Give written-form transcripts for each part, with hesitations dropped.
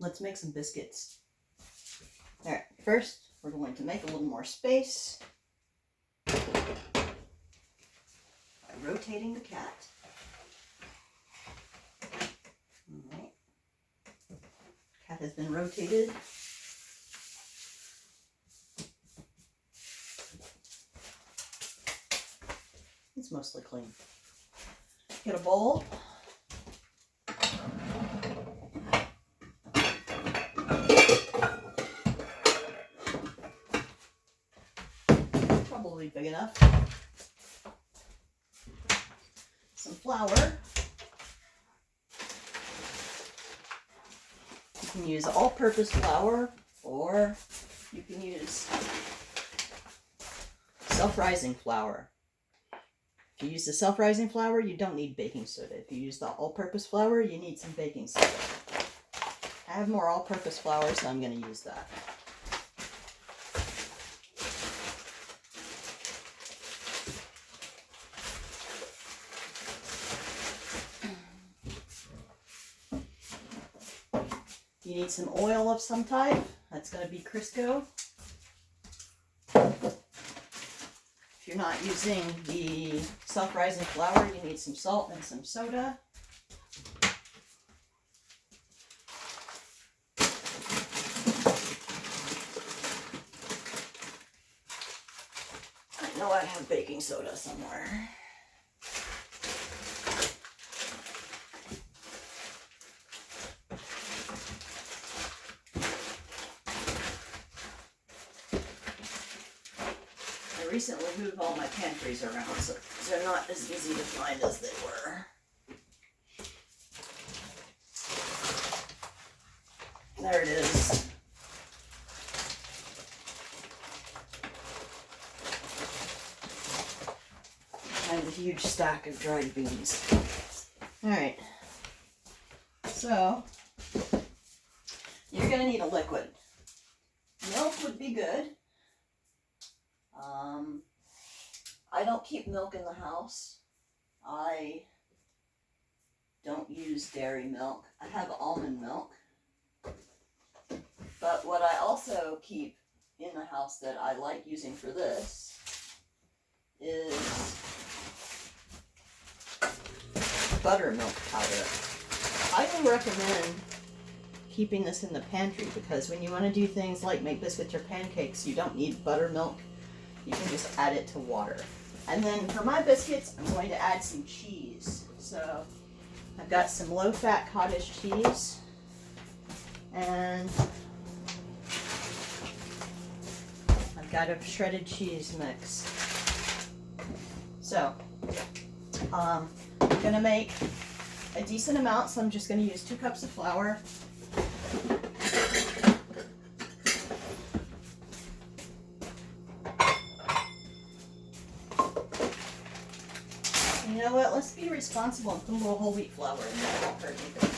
let's make some biscuits. All right, first we're going to make a little more space by rotating the cat. All right, cat has been rotated. It's mostly clean. Get a bowl. Probably big enough. Some flour. You can use all-purpose flour, or you can use self-rising flour. If you use the self-rising flour, you don't need baking soda. If you use the all-purpose flour, you need some baking soda. I have more all-purpose flour, so I'm going to use that. You need some oil of some type. That's going to be Crisco. If you're not using the self-rising flour, you need some salt and some soda. I know I have baking soda somewhere. I recently moved all my pantries around, so they're not as easy to find as they were. There it is. I have a huge stack of dried beans. Alright, so you're going to need a liquid. Milk would be good. I don't keep milk in the house. I don't use dairy milk. I have almond milk. But what I also keep in the house that I like using for this is buttermilk powder. I would recommend keeping this in the pantry because when you want to do things like make biscuits or pancakes, you don't need buttermilk. You can just add it to water. And then for my biscuits, I'm going to add some cheese. So I've got some low-fat cottage cheese and I've got a shredded cheese mix. So I'm going to make a decent amount, so I'm just going to use 2 cups of flour. You know what? Let's be responsible and put a little whole wheat flour in there. It won't hurt anything.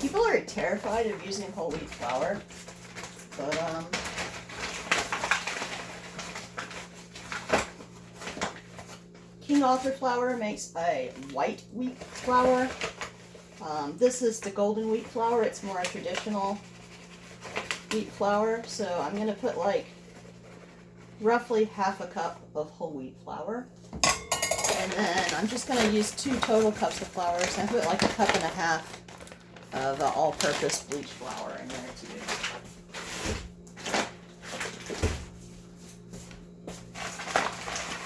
People are terrified of using whole wheat flour, but King Arthur flour makes a white wheat flour. This is the golden wheat flour. It's more a traditional wheat flour. So I'm going to put like roughly half a cup of whole wheat flour. And then I'm just going to use 2 total cups of flour. So I put like a cup and a half of all-purpose bleach flour in there too.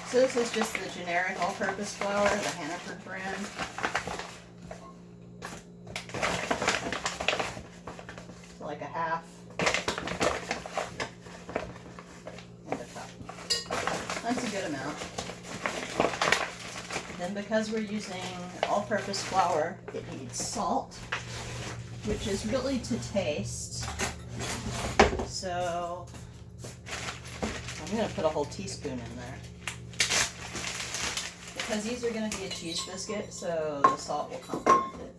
So this is just the generic all-purpose flour, the Hannaford brand. So like a half and a cup. That's a good amount. Then because we're using all-purpose flour, it needs salt, which is really to taste. So I'm going to put a whole teaspoon in there. Because these are going to be a cheese biscuit, so the salt will complement it.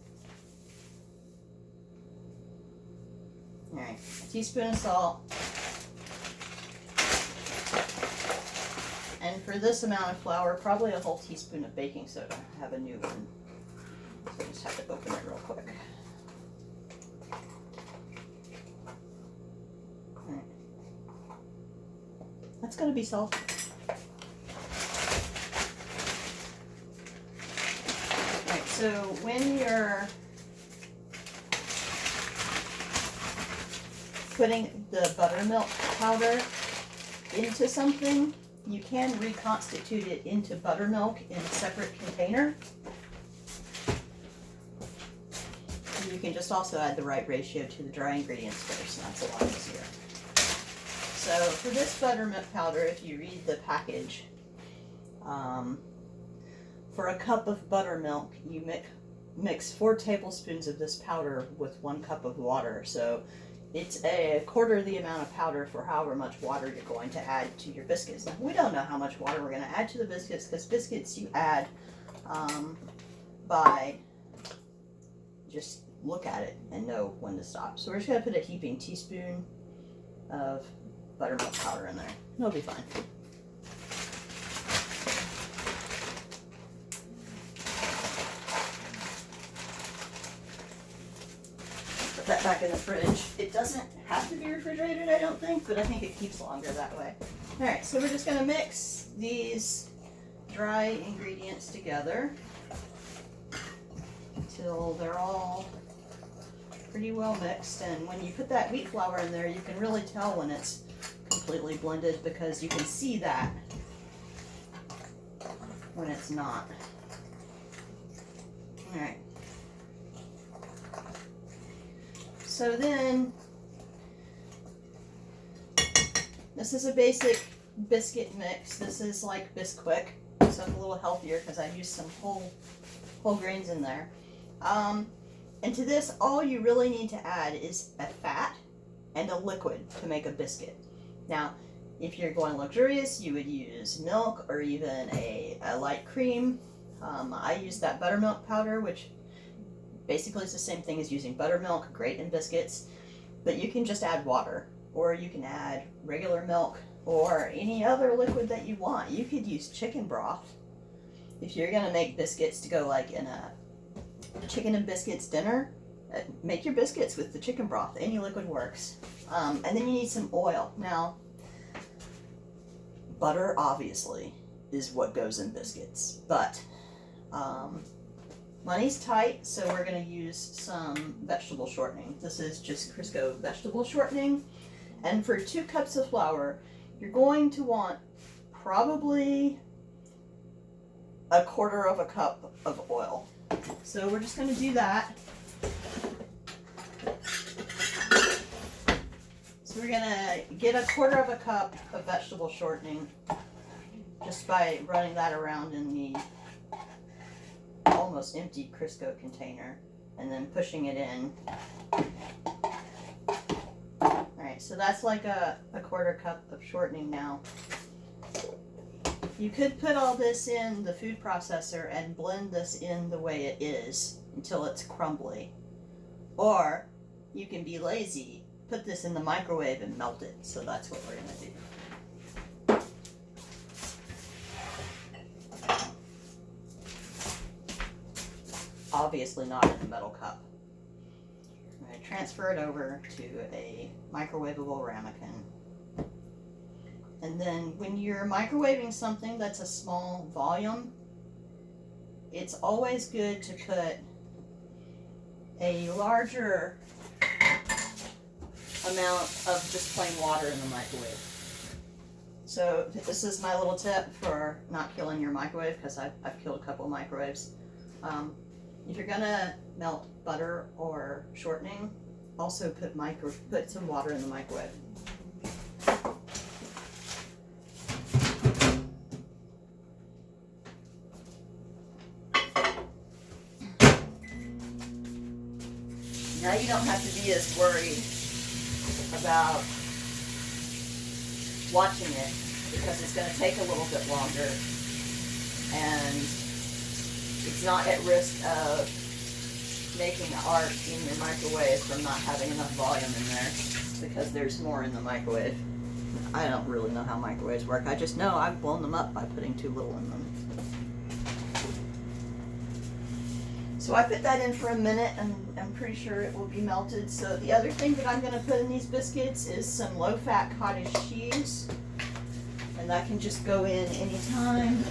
Alright, a teaspoon of salt. And for this amount of flour, probably a whole teaspoon of baking soda. I have a new one. So I just have to open it real quick. All right. That's going to be salty. All right, so when you're putting the buttermilk powder into something, you can reconstitute it into buttermilk in a separate container. And you can just also add the right ratio to the dry ingredients first, and that's a lot easier. So for this buttermilk powder, if you read the package, for a cup of buttermilk, you mix 4 tablespoons of this powder with 1 cup of water. So it's a quarter the amount of powder for however much water you're going to add to your biscuits. Now, we don't know how much water we're going to add to the biscuits, because biscuits you add by just look at it and know when to stop. So we're just going to put a heaping teaspoon of buttermilk powder in there. It'll be fine. Put that back in the fridge. It doesn't have to be refrigerated, I don't think, but I think it keeps longer that way. All right, so we're just going to mix these dry ingredients together until they're all pretty well mixed. And when you put that wheat flour in there, you can really tell when it's completely blended, because you can see that when it's not. All right. So then, this is a basic biscuit mix. This is like Bisquick, so it's a little healthier because I used some whole grains in there. And to this, all you really need to add is a fat and a liquid to make a biscuit. Now, if you're going luxurious, you would use milk or even a light cream. I use that buttermilk powder, which basically is the same thing as using buttermilk, great in biscuits, but you can just add water, or you can add regular milk, or any other liquid that you want. You could use chicken broth. If you're gonna make biscuits to go like in a chicken and biscuits dinner, make your biscuits with the chicken broth. Any liquid works. And then you need some oil. Now, butter obviously is what goes in biscuits, but money's tight, so we're going to use some vegetable shortening. This is just Crisco vegetable shortening. And for 2 cups of flour, you're going to want probably 1/4 cup of oil. So we're just going to do that. So we're going to get 1/4 cup of vegetable shortening just by running that around in the almost empty Crisco container and then pushing it in. Alright, so that's like a 1/4 cup of shortening now. You could put all this in the food processor and blend this in the way it is until it's crumbly. Or you can be lazy, put this in the microwave and melt it. So that's what we're going to do. Obviously not in a metal cup. I'm going to transfer it over to a microwavable ramekin. And then when you're microwaving something that's a small volume, it's always good to put a larger amount of just plain water in the microwave. So this is my little tip for not killing your microwave, because I've killed a couple of microwaves. If you're gonna melt butter or shortening, also put some water in the microwave. Now you don't have to be as worried about watching it, because it's going to take a little bit longer, and it's not at risk of making art in your microwave from not having enough volume in there, because there's more in the microwave. I don't really know how microwaves work. I just know I've blown them up by putting too little in them. So I put that in for a minute and I'm pretty sure it will be melted. So the other thing that I'm going to put in these biscuits is some low-fat cottage cheese. And that can just go in anytime.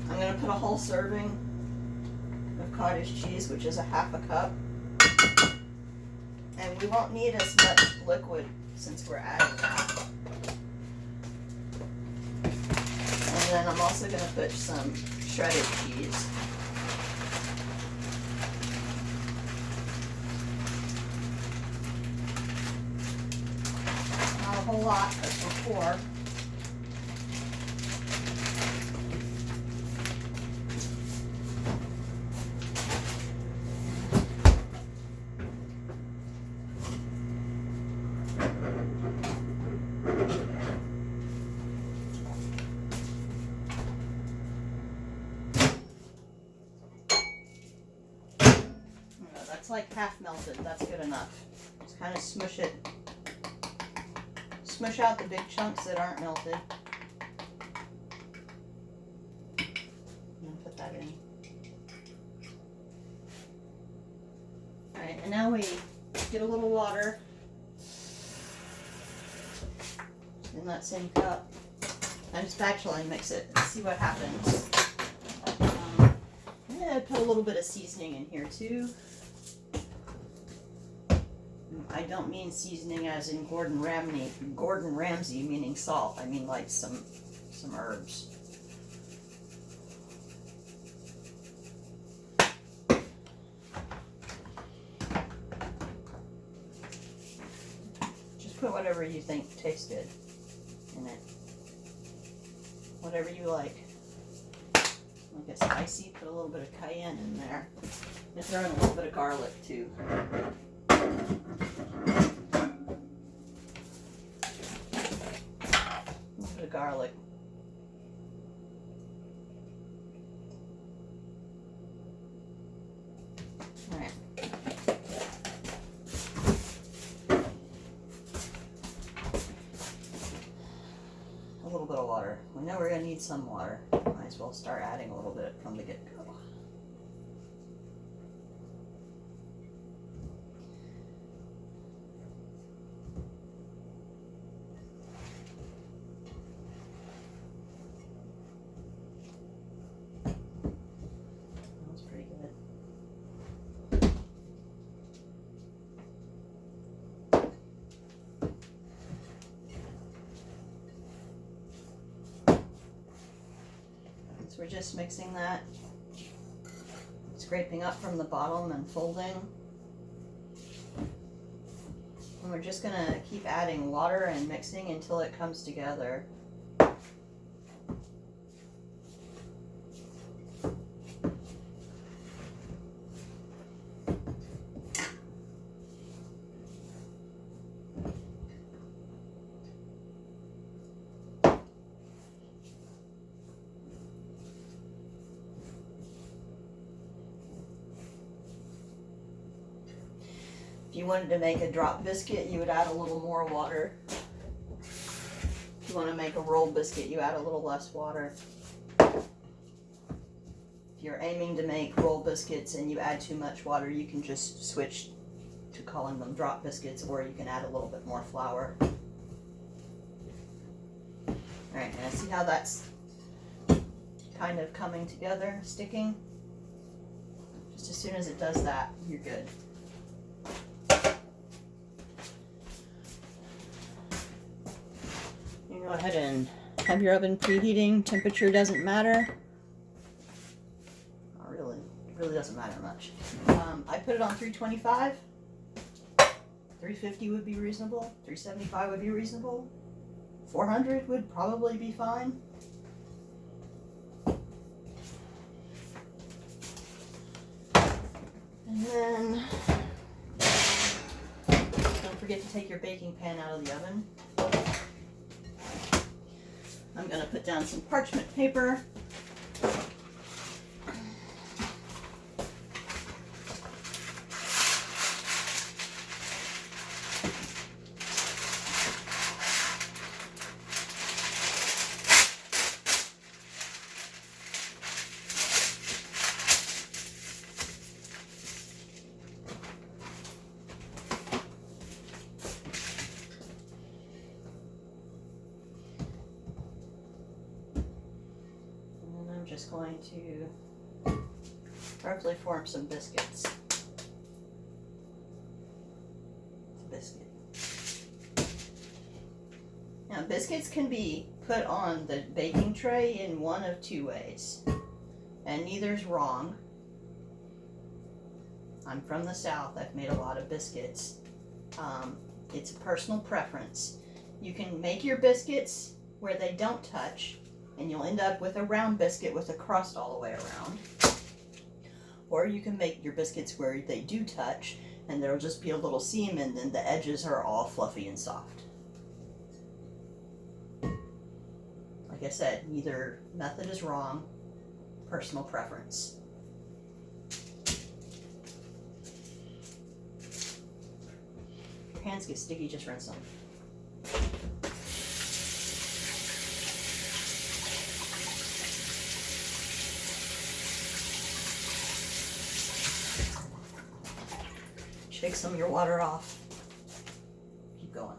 I'm going to put a whole serving of cottage cheese, which is a half a cup. And we won't need as much liquid since we're adding that. And then I'm also going to put some shredded cheese. Not a whole lot as before. That's like half melted. That's good enough. Just kind of smush it. Smush out the big chunks that aren't melted. And put that in. Alright, and now we get a little water in that same cup. And spatula and mix it. See what happens. Yeah, put a little bit of seasoning in here too. I don't mean seasoning as in Gordon Ramsay, meaning salt. I mean like some herbs. Just put whatever you think tastes good in it. Whatever you like. Like it's spicy, put a little bit of cayenne in there. And throw in a little bit of garlic too. A little bit of garlic. Alright. A little bit of water. We know we're going to need some water. Might as well start adding a little bit from the get-go. We're just mixing that, scraping up from the bottom and folding. And we're just gonna keep adding water and mixing until it comes together. If you wanted to make a drop biscuit, you would add a little more water. If you want to make a roll biscuit, you add a little less water. If you're aiming to make roll biscuits and you add too much water, you can just switch to calling them drop biscuits, or you can add a little bit more flour. Alright, and see how that's kind of coming together, sticking? Just as soon as it does that, you're good. You go ahead and have your oven preheating. Temperature doesn't matter. Not really. It really doesn't matter much. I put it on 325. 350 would be reasonable. 375 would be reasonable. 400 would probably be fine. And then don't forget to take your baking pan out of the oven. I'm going to put down some parchment paper. just going to roughly form some biscuits. Biscuit. Now, biscuits can be put on the baking tray in one of two ways, and neither's wrong. I'm from the South. I've made a lot of biscuits. It's a personal preference. You can make your biscuits where they don't touch, and you'll end up with a round biscuit with a crust all the way around. Or you can make your biscuits where they do touch, and there'll just be a little seam, and then the edges are all fluffy and soft. Like I said, neither method is wrong. Personal preference. If your hands get sticky, just rinse them. Shake some of your water off. Keep going.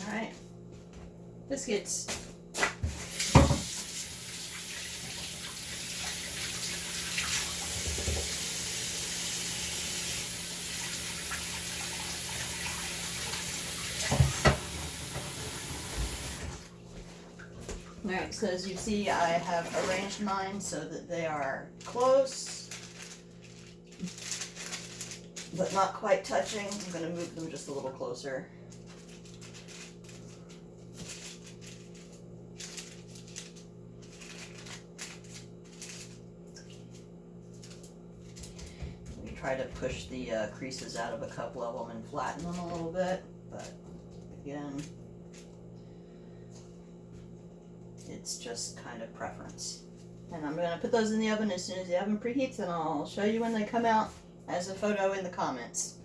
Alright, biscuits. Alright, so as you see, I have arranged mine so that they are close, but not quite touching. I'm going to move them just a little closer. Try to push the creases out of a couple of them and flatten them a little bit, but again, it's just kind of preference. And I'm going to put those in the oven as soon as the oven preheats, and I'll show you when they come out as a photo in the comments.